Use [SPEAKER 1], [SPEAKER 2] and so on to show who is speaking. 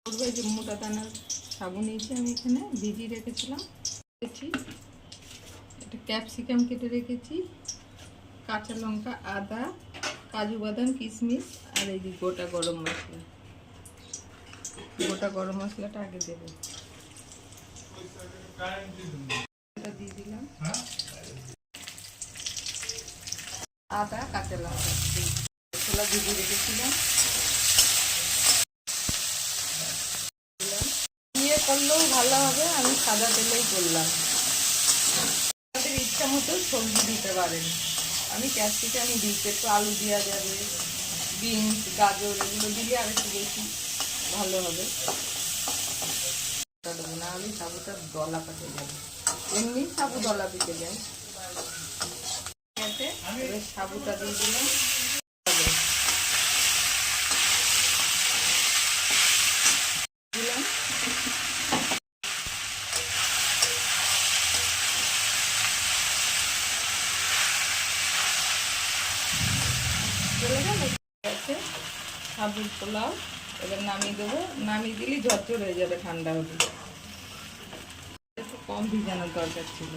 [SPEAKER 1] এই যে মোটা দানার সাবু নিয়েছি আমি, এখানে ভিজিয়ে রেখেছিলাম। এটা ক্যাপসিকাম কেটে রেখেছি, কাঁচা লঙ্কা, আদা, কাজু বাদাম, কিশমিশ, আর এই যে গোটা গরম মশলা। গোটা গরম মশলাটা আগে দেবো, এটা দিয়ে দিলাম। আদা, কাঁচা লঙ্কা, মশলা ভিজিয়ে রেখেছিলাম। দিয়ে করলেও ভালো হবে, আমি সাদা তেলেই করলাম। আপনাদের ইচ্ছা মতো সবজি দিতে পারেন। আমি ক্যাপসিকাম দিতে, একটু আলু দেওয়া যাবে, বিনস, গাজর এগুলো দিলে আর একটু বেশি ভালো হবে। দেবো না হলে সাবুটা দলা পেকে যাবে, এমনি সাবু দলা পেকে যায়। এবার সাবুটা দিয়ে দিলাম। চলে গেল সাবুর পোলাও। এবার নামিয়ে দেবো, নামিয়ে দিলেই ঝরঝর হয়ে যাবে ঠান্ডা হলে। একটু কম ভিজানোর দরকার ছিল।